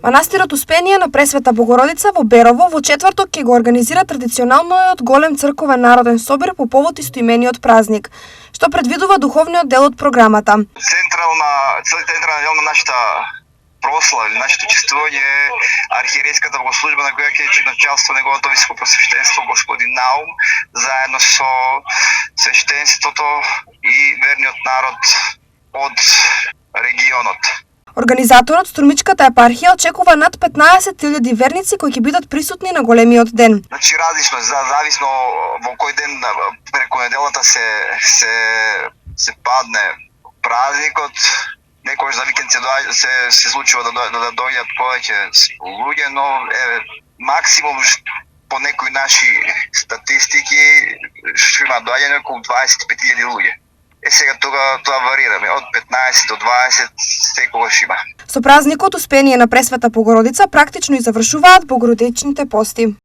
Манастирот Успение на Пресвета Богородица во Берово во четврток ќе го организира традиционалниот голем црковен народен собир по повод истоимениот празник, што предвидува духовниот дел од програмата. Централна дел на нашата прослава или нашето чествување е архиерейската богослужба на која ќе началства неговото високопросвещенство господин Наум, заедно со свештенството и верниот народ од регионот. Организаторот Струмичката епархија очекува над 15.000 верници кои ќе бидат присутни на големиот ден. Значи различно, зависно во кој ден преку неделата се падне празникот. Некојаш за викенд се случува да дојдат повеќе луѓе, но максимум по некои наши статистики што има доаѓање околу 25.000 луѓе. Сега тоа варираме од 15 до 20 секогаш има. Со празникот Успение на Пресвета Богородица практично и завршуваат богородичните пости.